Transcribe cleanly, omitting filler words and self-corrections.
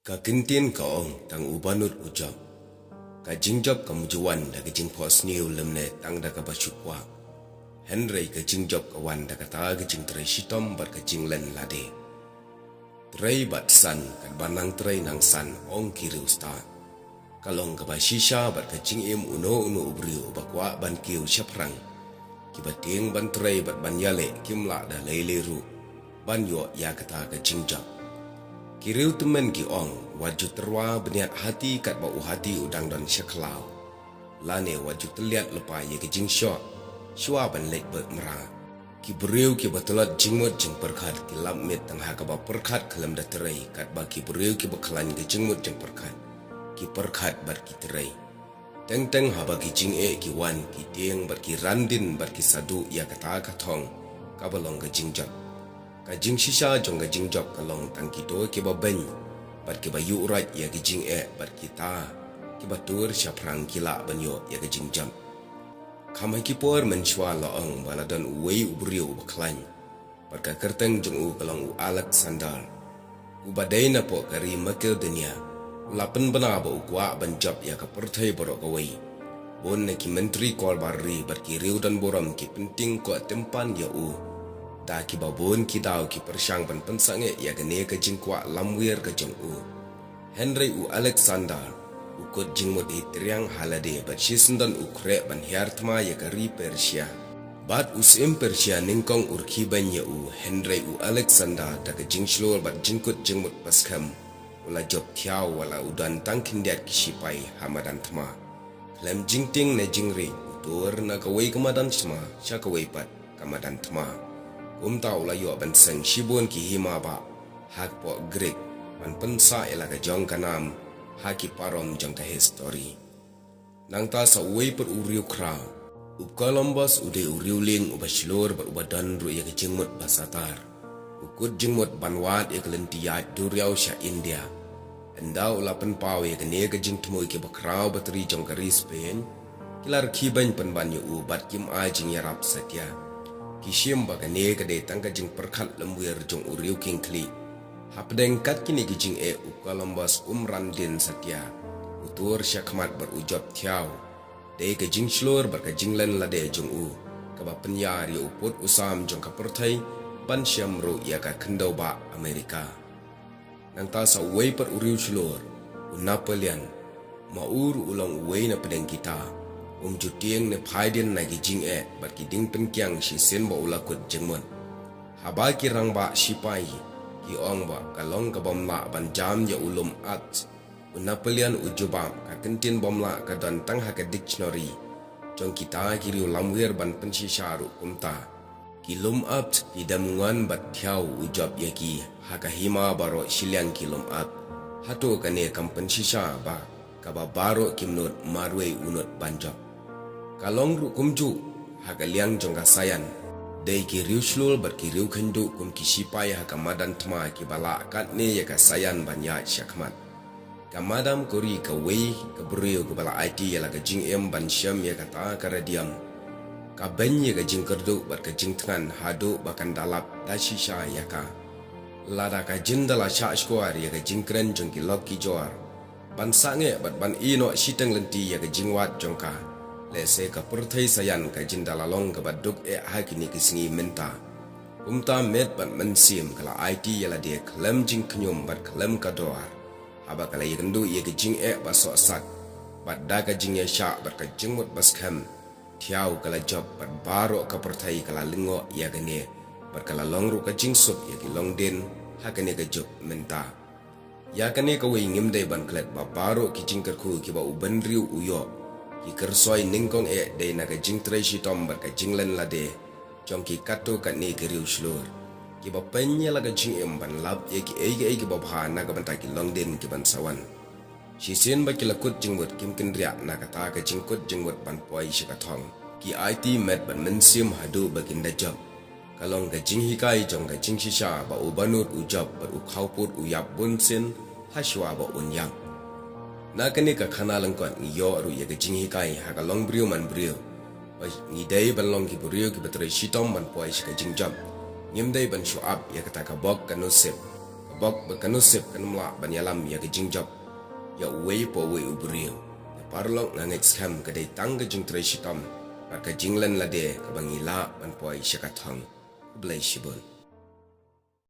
Ka kintin ka ong tang ubanut ujab. Ka jingjab ka mujuan da ka jingpos niu lemne tang da ka basukwa. Henry ka jingjab ka wan da ka ta ka jing tray shitom bar ka jinglen lade. Tray bat san ka banang tray nang san ong kiri usta. Kalong ka ba shisha bar ka jing im uno ubriu bakwa ban kiu syaprang. Kiba ting ban tray bat ban yale kimla da leileru. Ban yo ya kata ka jingjab. Kiriu temen ki ong waju terwa berniat hati kat bau hati udang dan syaklau. Lane waju terlihat lepa ye ke jing syok. Syua ban lek ber merah. Ki beriu ki batelot jingmut jing perkat ki lamit tang ha ka ba perkat kelam da terai kat ba ki beriu ki bakalan ke jingmut jing perkat. Ki perkat bar ki terai. Teng-teng ha ba ki jing ki wan ki tieng bar ki randin bar ki sadu ya kata katong ka balong ke jingjab. Ka jing shisha jong ka jing job kalong tang kito ki ba ben bat ki ba yu right ya ki jing bat kita ki ba tur syaprang kila banyo ya ki jing jam kamai ki por men shwa la ong bala dan uwei ubriu baklan bat ka kerteng jong u kalong u Alexander u badai na po kari makel dunia lapen bana ba u kwa ban job ya ka Pyrthei borok away bon na ki menteri kol barri bat ki riu dan boram ki penting ko tempan ya u da ki babon ki daw ki persyang ban pensange ya gane ka jingkwa lamwir ka jong u Henry u Alexander u kot jingmut itriang halade bat shisendan u kre ban hiartma ya ka ri Persia bat usim Persia ningkong urki ban ya u Henry u Alexander da ka jingshlur bat jingkut jingmut paskam wala job tiaw wala udan tangkindiat ki sipai hamadan tma lem jingting na jingri utur na kawai kamadan sma sya kawai pat kamadan tma tau la yo ban seng shibon ki hima ba hak po Greek ban pensa ela ka jong kanam haki parom jong ta history nang ta sa wei per uriu kra u Columbus ude uriu ling u bashlor ba ubadan ru ya ka jingmut basatar u kut jingmut banwat ya kelentiat duriau sha India endau la pen paw ya ne ka jing tmoy ki bakrau bateri jong ka Spain kilar ki ban pen ban yu bat kim a jing yarap satya Kishim baga ne ka de tangka jing perkat lembuir jong uriu king kli. Hapdeng kat kini ki jing u Columbus randin satya. Utur syakmat berujab tiaw. De ka jing shlur bar ka jing len lade jong u. Kaba penyar ya uput usam jong ka Pyrthei ban syamru ya ka kendau ba Amerika. Nang ta sa uwei per uriu shlur. Napoleon. Maur ulang uwei na pedeng kita. Jutieng ne phaidin na gi jing bat ki ding pen kyang shi sen ba ula kut jengmon haba ki rang ba sipai ki ong ba kalong ka bomla ban jam ya ulum at Napoleon ujubam ka kentin bomla ka dan tang ha ka dictionary jong kita ki riu lamwir ban pen shi sharu kumta ki lum at ki damungan bat thiau ujab ya ki ha ka hima baro shiliang ki lum at hato ka ne kampen shi sha ba ka ba baro kimnot marwe unot banjab Kalong ru kumju haka liang jongga sayan dei ki RIEWSHLUR bar ki riu khendu kum ki sipai haka madan tma ki bala kat ne ya ka sayan banya syakmat kamadam kori ka wei ka beriu ka bala IT ya la ka jing ban syam ya ka ta ka radiam ka ben ya ka jing kerdu bar ka jing tangan hadu bakan dalap da shisha ya ka lada ka jindala sha squar ya ka jing kren jong ki lok ki jor ban sange bat ban ino siteng lenti ya ka jing wat jongka Lese ka Pyrthei sayan ka jindalalong ka baduk hakini kisingi menta. Umta med bat mensim kala IT yala dia klem jing kenyum bat klem ka doar. Haba kala yendu ye ka jing baso sat. Bat da ka jing ya sya bat ka jingmut bas kem. Tiau kala job bat baro ka Pyrthei kala lingo ya gane. Bat kala longru ka jing sup ya ki long din hakani ka job menta. Ya kane ka wei ngimdai ban klet ba baro ki jing kerku ki ba ubenriu uyo. Ki kersoi ningkong de na ka jing tray shitom bar ka jinglen lade jong ki kato kat ne ki RIEWSHLUR ki ba penya la ka jing ban lab ye ki ki ba bha na ka ban ta ki long den ki ban sawan shi sen ba ki la kut jingwut kim kin ria na ka ta ka jingkut jingwut ban poi shi ka thong ki IT met ban mensim hadu ba kin da job kalong ka jing hikai jong ka jing shisha ba ubanut ujab ba u khawput u yap bun sen hashwa ba unyang na kani ka khana langkot ni yo ru ye ka jing hikai ha ka long briu man briu ba ni dai ban long ki briu ki batre shitom ban poi shi ka jing jam ngim dai ban shu up ye ka ta ka bok ka no sep bok berkanusip kanumla banyalam ya ke jingjob ya uwei po uwei uburiu ya parlok nangit skam kadai tang ke jing trai shitom bar ke jinglan lade ke bangila ban poi syakatang belai shibun